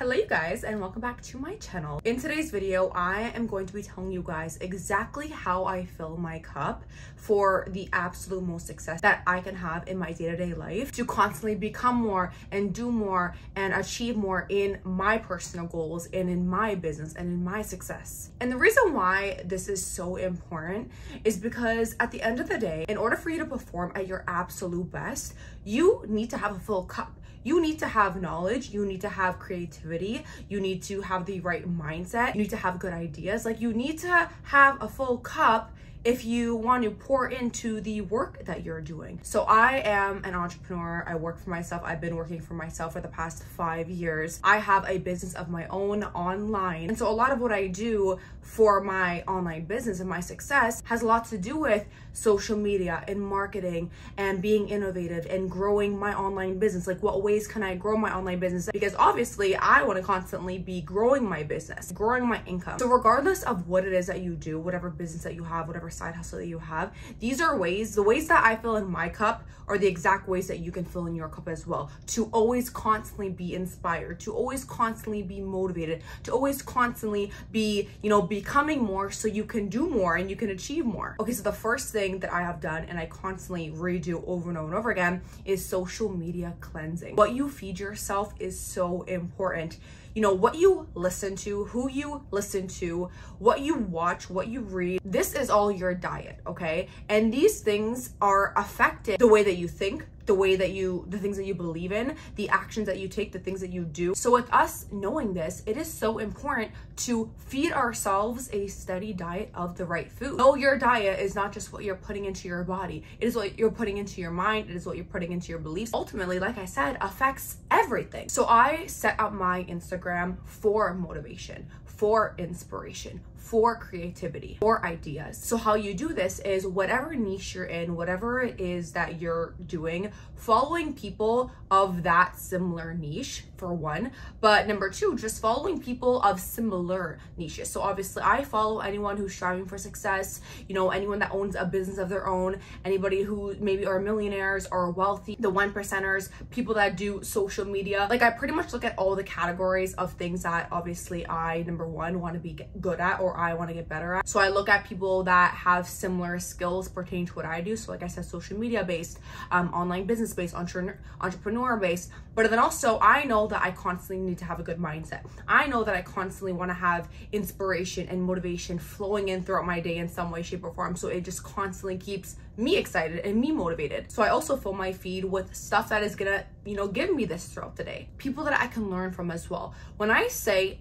Hello you guys, and welcome back to my channel. In today's video, I am going to be telling you guys exactly how I fill my cup for the absolute most success that I can have in my day-to-day life to constantly become more and do more and achieve more in my personal goals and in my business and in my success. And the reason why this is so important is because at the end of the day, in order for you to perform at your absolute best, you need to have a full cup. You need to have knowledge, you need to have creativity, you need to have the right mindset, you need to have good ideas. Like, you need to have a full cup if you want to pour into the work that you're doing. So I am an entrepreneur. I work for myself. I've been working for myself for the past 5 years. I have a business of my own online. And so a lot of what I do for my online business and my success has a lot to do with social media and marketing and being innovative and growing my online business. Like, what ways can I grow my online business? Because obviously I want to constantly be growing my business, growing my income. So regardless of what it is that you do, whatever business that you have, whatever side hustle that you have, these are the ways that I fill in my cup are the exact ways that you can fill in your cup as well, to always constantly be inspired, to always constantly be motivated, to always constantly be, becoming more so you can do more and you can achieve more. Okay, so the first thing that I have done and I constantly redo over and over and over again is social media cleansing. What you feed yourself is so important. What you listen to, who you listen to, what you watch, what you read, this is all your diet, okay? And these things are affected the way that you think, the things that you believe in, the actions that you take, the things that you do. So with us knowing this, it is so important to feed ourselves a steady diet of the right food. Know your diet is not just what you're putting into your body. It is what you're putting into your mind. It is what you're putting into your beliefs. Ultimately, like I said, affects everything. So I set up my Instagram for motivation, for inspiration, for creativity, for ideas. So how you do this is whatever niche you're in, whatever it is that you're doing, following people of that similar niche for one, but number two, just following people of similar niches. So obviously I follow anyone who's striving for success, anyone that owns a business of their own, anybody who maybe are millionaires or wealthy, the 1%ers, people that do social media. Like, I pretty much look at all the categories of things that obviously I, number one, want to be good at or I want to get better at. So I look at people that have similar skills pertaining to what I do. So like I said, social media based, online business based, entrepreneur based. But then also I know that I constantly need to have a good mindset. I know that I constantly want to have inspiration and motivation flowing in throughout my day in some way, shape, or form. So it just constantly keeps me excited and me motivated. So I also fill my feed with stuff that is gonna, give me this throughout the day. People that I can learn from as well. When I say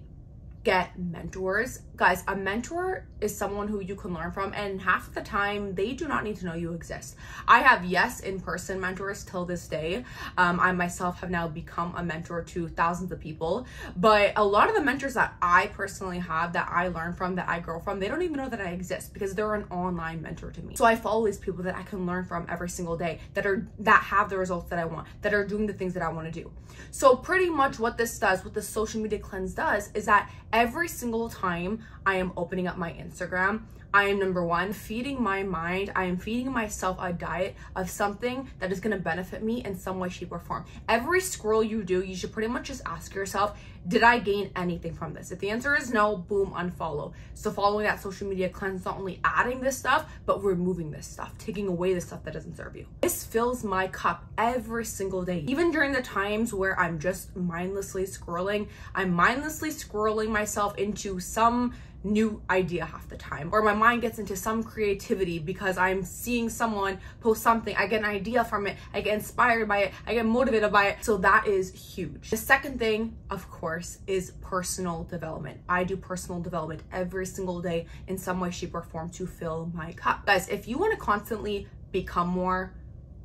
get mentors, guys, a mentor is someone who you can learn from, and half of the time they do not need to know you exist. I have, yes, in-person mentors till this day. I myself have now become a mentor to thousands of people, but a lot of the mentors that I personally have, that I learn from, that I grow from, they don't even know that I exist because they're an online mentor to me. So I follow these people that I can learn from every single day, that have the results that I want, that are doing the things that I want to do. So pretty much what this does, what the social media cleanse does, is that every single time I am opening up my Instagram, I am, number one, feeding my mind. I am feeding myself a diet of something that is going to benefit me in some way, shape, or form. Every scroll you do, you should pretty much just ask yourself, did I gain anything from this? If the answer is no, boom, unfollow. So following that social media cleanse, not only adding this stuff, but removing this stuff, taking away the stuff that doesn't serve you. This fills my cup every single day. Even during the times where I'm just mindlessly scrolling, I'm mindlessly scrolling myself into some new idea half the time, or my mind gets into some creativity because I'm seeing someone post something, I get an idea from it, I get inspired by it, I get motivated by it. So that is huge. The second thing, of course, is personal development. I do personal development every single day in some way, shape, or form to fill my cup. Guys, if you want to constantly become more,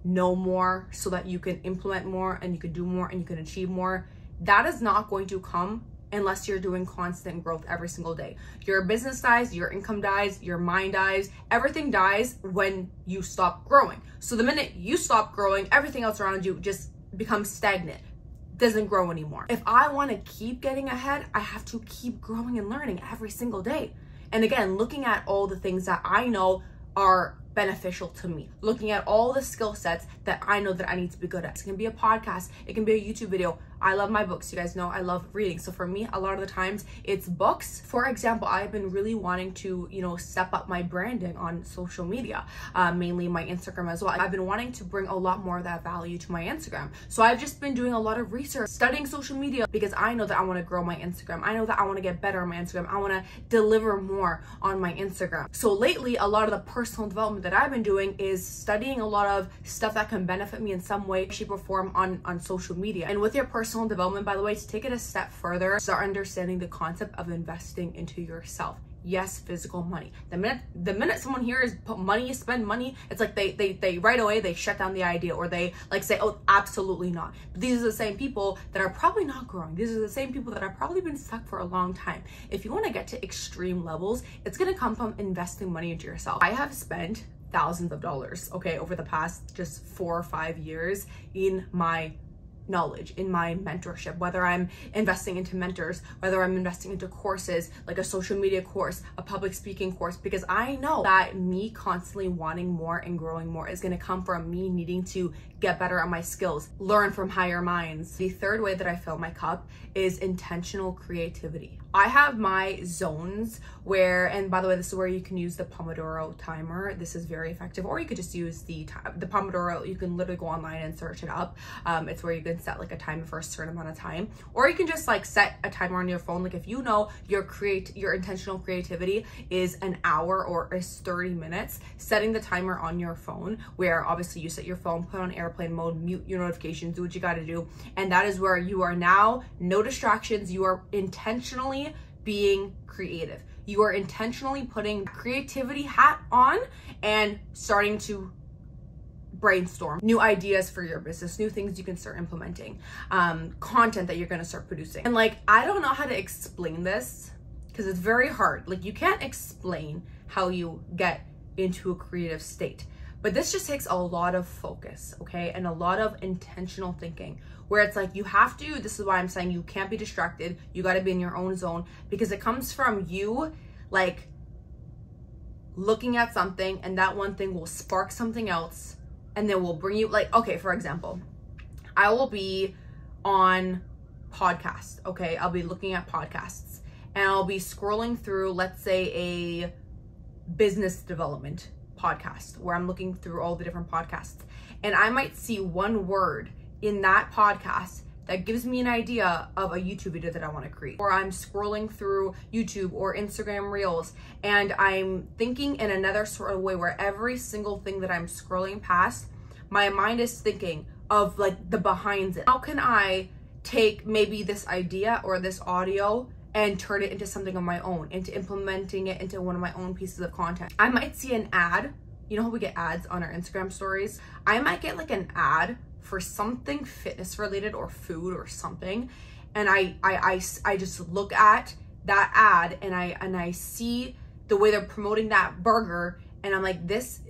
know more, so that you can implement more and you can do more and you can achieve more, that is not going to come unless you're doing constant growth every single day. Your business dies, your income dies, your mind dies, everything dies when you stop growing. So the minute you stop growing, everything else around you just becomes stagnant, doesn't grow anymore. If I want to keep getting ahead, I have to keep growing and learning every single day. And again, looking at all the things that I know are beneficial to me, looking at all the skill sets that I know that I need to be good at. It can be a podcast, it can be a YouTube video. I love my books. You guys know I love reading. So for me, a lot of the times it's books. For example, I've been really wanting to, you know, step up my branding on social media, mainly my Instagram as well. I've been wanting to bring a lot more of that value to my Instagram. So I've just been doing a lot of research, studying social media, because I know that I want to grow my Instagram. I know that I want to get better on my Instagram. I want to deliver more on my Instagram. So lately, a lot of the personal development that I've been doing is studying a lot of stuff that can benefit me in some way, shape, or form on social media. And with your personal development, by the way, to take it a step further, start understanding the concept of investing into yourself. Yes, physical money. The minute someone hears put money, spend money, it's like they right away they shut down the idea, or they like say, oh, absolutely not. But these are the same people that are probably not growing. These are the same people that have probably been stuck for a long time. If you want to get to extreme levels, it's going to come from investing money into yourself. I have spent thousands of dollars, okay, over the past just 4 or 5 years in my knowledge, in my mentorship, whether I'm investing into mentors, whether I'm investing into courses, like a social media course, a public speaking course, because I know that me constantly wanting more and growing more is going to come from me needing to get better at my skills, learn from higher minds. The third way that I fill my cup is intentional creativity. I have my zones where, and by the way, this is where you can use the Pomodoro timer. This is very effective, or you could just use the Pomodoro. You can literally go online and search it up. It's where you can set like a timer for a certain amount of time, or you can just like set a timer on your phone. Like if you know your intentional creativity is an hour or is 30 minutes, setting the timer on your phone, where obviously you set your phone, put on airplane mode, mute your notifications, do what you got to do. And that is where you are now, no distractions. You are intentionally being creative. You are intentionally putting creativity hat on and starting to brainstorm new ideas for your business, new things you can start implementing, content that you're going to start producing. And like, I don't know how to explain this because it's very hard. Like, you can't explain how you get into a creative state, but this just takes a lot of focus, okay, and a lot of intentional thinking, where it's like you have to, this is why I'm saying you can't be distracted. You got to be in your own zone, because it comes from you like looking at something, and that one thing will spark something else, and then will bring you, like, okay, for example, I will be on podcasts, okay? I'll be looking at podcasts, and I'll be scrolling through, let's say, a business development podcast, where I'm looking through all the different podcasts, and I might see one word in that podcast that gives me an idea of a YouTube video that I want to create. Or I'm scrolling through YouTube or Instagram Reels, and I'm thinking in another sort of way, where every single thing that I'm scrolling past, my mind is thinking of like the behinds it. How can I take maybe this idea or this audio and turn it into something of my own, into implementing it into one of my own pieces of content? I might see an ad. You know how we get ads on our Instagram stories? I might get like an ad for something fitness related or food or something, and I just look at that ad, and I see the way they're promoting that burger, and I'm like, this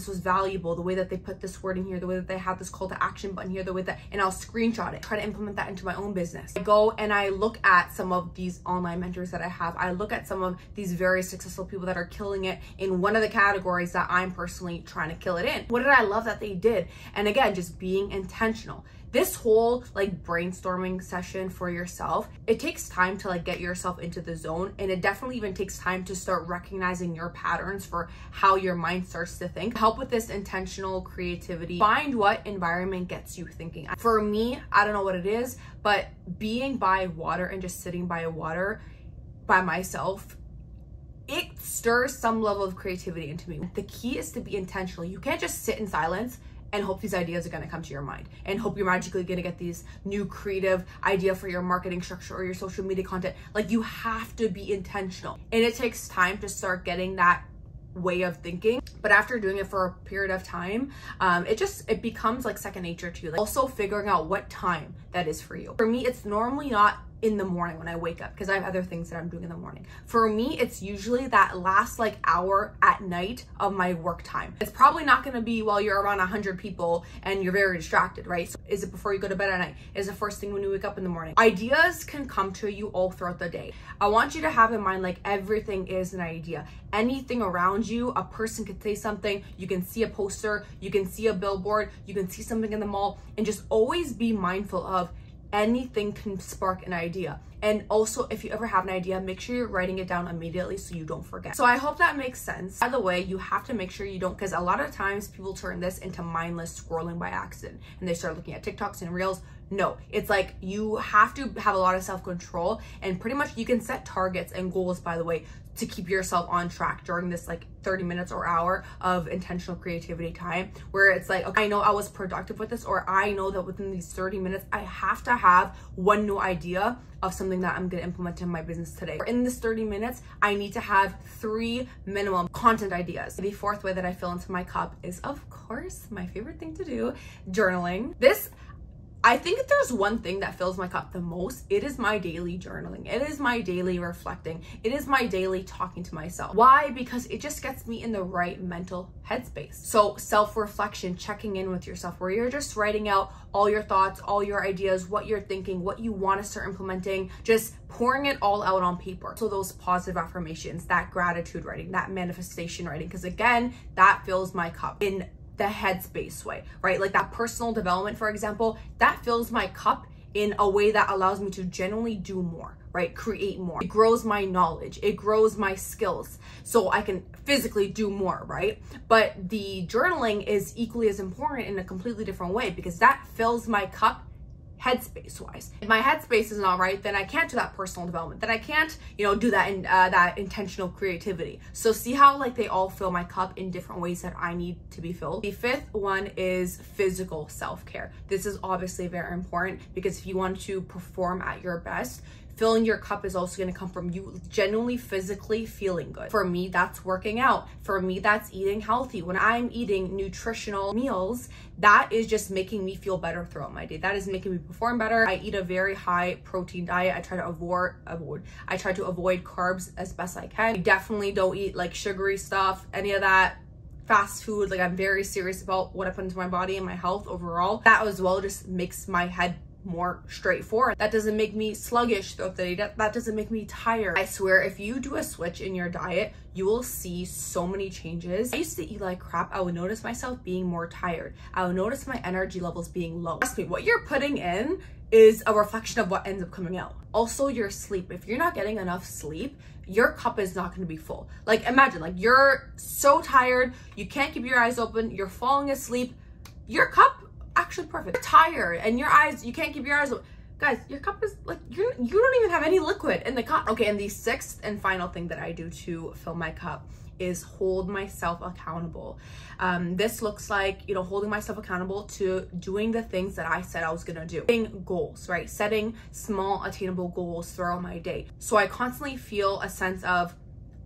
was valuable, the way that they put this word in here, the way that they have this call to action button here, the way that, and I'll screenshot it, try to implement that into my own business. I go and I look at some of these online mentors that I have. I look at some of these very successful people that are killing it in one of the categories that I'm personally trying to kill it in. What did I love that they did? And again, just being intentional. This whole like brainstorming session for yourself, it takes time to like get yourself into the zone, and it definitely even takes time to start recognizing your patterns for how your mind starts to think. Help with this intentional creativity. Find what environment gets you thinking. For me, I don't know what it is, but being by water and just sitting by water by myself, it stirs some level of creativity into me. The key is to be intentional. You can't just sit in silence and hope these ideas are going to come to your mind, and hope you're magically going to get these new creative idea for your marketing structure or your social media content. Like, you have to be intentional, and it takes time to start getting that way of thinking. But after doing it for a period of time, it becomes like second nature to you. Like, also figuring out what time that is for you. For me, it's normally not in the morning when I wake up, because I have other things that I'm doing in the morning. For me, it's usually that last like hour at night of my work time. It's probably not going to be while you're around 100 people and you're very distracted, right? So is it before you go to bed at night? Is it first thing when you wake up in the morning? Ideas can come to you all throughout the day. I want you to have in mind, like, everything is an idea. Anything around you, a person could say something, you can see a poster, you can see a billboard, you can see something in the mall, and just always be mindful of, anything can spark an idea. And also, if you ever have an idea, make sure you're writing it down immediately so you don't forget. So I hope that makes sense. By the way, you have to make sure you don't, because a lot of times people turn this into mindless scrolling by accident and they start looking at TikToks and Reels. No, it's like you have to have a lot of self-control, and pretty much you can set targets and goals, by the way, to keep yourself on track during this like 30 minutes or hour of intentional creativity time, where it's like, okay, I know I was productive with this, or I know that within these 30 minutes, I have to have one new idea of something that I'm gonna implement in my business today. In this 30 minutes, I need to have 3 minimum content ideas. The fourth way that I fill into my cup is, of course, my favorite thing to do, journaling. I think if there's one thing that fills my cup the most, it is my daily journaling. It is my daily reflecting. It is my daily talking to myself. Why? Because it just gets me in the right mental headspace. So self-reflection, checking in with yourself, where you're just writing out all your thoughts, all your ideas, what you're thinking, what you want to start implementing, just pouring it all out on paper. So those positive affirmations, that gratitude writing, that manifestation writing, because again, that fills my cup in the headspace way, right? Like that personal development, for example, that fills my cup in a way that allows me to genuinely do more, right? Create more. It grows my knowledge. It grows my skills so I can physically do more, right? But the journaling is equally as important in a completely different way, because that fills my cup headspace wise. If my headspace is not right, then I can't do that personal development, then I can't, do that in that intentional creativity. So see how like they all fill my cup in different ways that I need to be filled. The fifth one is physical self-care. This is obviously very important, because if you want to perform at your best, filling your cup is also going to come from you genuinely physically feeling good. For me, that's working out. For me, that's eating healthy. When I'm eating nutritional meals, that is just making me feel better throughout my day. That is making me perform better. I eat a very high protein diet. I try to avoid carbs as best I can. I definitely don't eat like sugary stuff, any of that fast food. Like, I'm very serious about what I put into my body and my health overall. That as well just makes my head more straightforward. That doesn't make me sluggish throughout the day. That doesn't make me tired. I swear, if you do a switch in your diet, you will see so many changes. I used to eat like crap. I would notice myself being more tired. I would notice my energy levels being low. Trust me, what you're putting in is a reflection of what ends up coming out. Also, your sleep. If you're not getting enough sleep, your cup is not going to be full. Like, imagine, like, you're so tired, you can't keep your eyes open, you're falling asleep, your cup actually perfect. You're tired and your eyes, you can't keep your eyes open. Guys, your cup is like, you don't even have any liquid in the cup. Okay, and the sixth and final thing that I do to fill my cup is hold myself accountable. This looks like, holding myself accountable to doing the things that I said I was gonna do. Setting goals, right? Setting small attainable goals throughout my day. So I constantly feel a sense of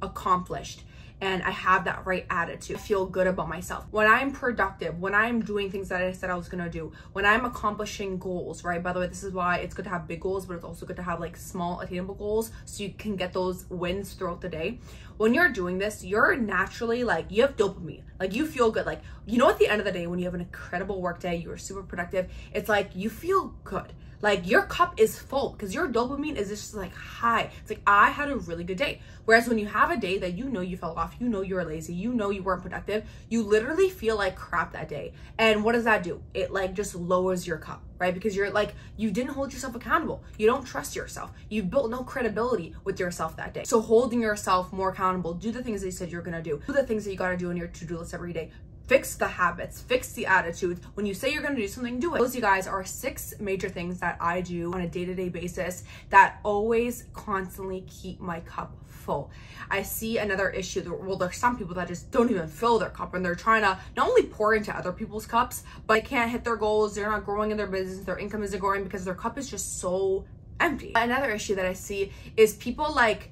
accomplished, and I have that right attitude. I feel good about myself. When I'm productive, when I'm doing things that I said I was gonna do, when I'm accomplishing goals, right? By the way, this is why it's good to have big goals, but it's also good to have like small attainable goals so you can get those wins throughout the day. When you're doing this, you're naturally like, you have dopamine. Like, you feel good. Like, at the end of the day, when you have an incredible work day, you are super productive, it's like you feel good. Like, your cup is full because your dopamine is just like high. It's like, I had a really good day. Whereas when you have a day that you fell off, you were lazy, you weren't productive, you literally feel like crap that day. And what does that do? It like just lowers your cup, right? Because you're like, you didn't hold yourself accountable. You don't trust yourself. You built no credibility with yourself that day. So holding yourself more accountable, do the things that you said you're gonna do. Do the things that you gotta do on your to-do list every day. Fix the habits, fix the attitude. When you say you're gonna do something, do it. Those, you guys, are 6 major things that I do on a day-to-day basis that always constantly keep my cup full. I see another issue. Well, there's some people that just don't even fill their cup, and they're trying to not only pour into other people's cups, but they can't hit their goals. They're not growing in their business. Their income isn't growing because their cup is just so empty. Another issue that I see is people, like,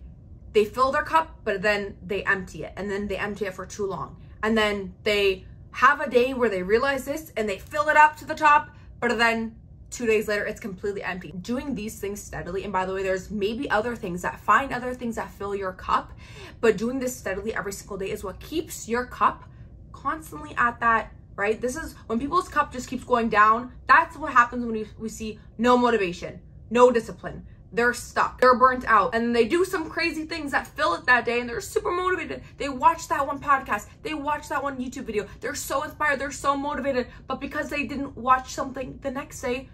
they fill their cup, but then they empty it, and then they empty it for too long. And then they have a day where they realize this and they fill it up to the top, but then 2 days later, it's completely empty. Doing these things steadily, and by the way, there's maybe find other things that fill your cup, but doing this steadily every single day is what keeps your cup constantly at that, right? This is when people's cup just keeps going down. That's what happens when we see no motivation, no discipline. They're stuck, they're burnt out, and they do some crazy things that fill it that day, and they're super motivated. They watch that one podcast, they watch that one YouTube video, they're so inspired, they're so motivated, but because they didn't watch something the next day,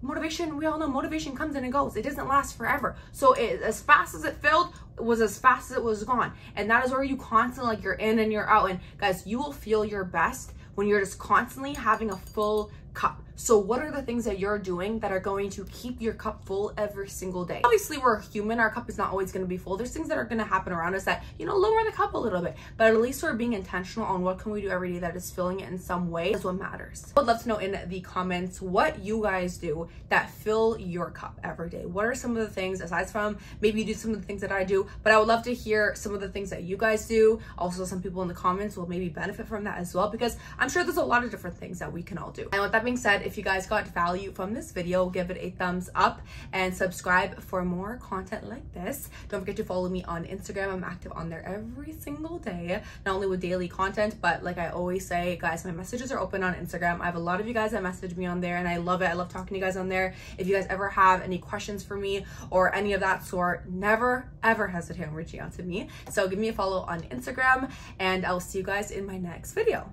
motivation, we all know motivation comes and it goes. It doesn't last forever. So as fast as it filled was as fast as it was gone. And that is where you constantly, like, you're in and you're out. And guys, you will feel your best when you're just constantly having a full cup. So what are the things that you're doing that are going to keep your cup full every single day? Obviously, we're human. Our cup is not always going to be full. There's things that are going to happen around us that, you know, lower the cup a little bit. But at least we're being intentional on what can we do every day that is filling it in some way. That's what matters. I would love to know in the comments what you guys do that fill your cup every day. What are some of the things, aside from maybe you do some of the things that I do, but I would love to hear some of the things that you guys do. Also, some people in the comments will maybe benefit from that as well, because I'm sure there's a lot of different things that we can all do. And with that being said, if you guys got value from this video, give it a thumbs up and subscribe for more content like this. Don't forget to follow me on Instagram. I'm active on there every single day, not only with daily content, but like I always say, guys, my messages are open on Instagram. I have a lot of you guys that message me on there, and I love it. I love talking to you guys on there. If you guys ever have any questions for me or any of that sort, never ever hesitate on reaching out to me. So give me a follow on Instagram, and I'll see you guys in my next video.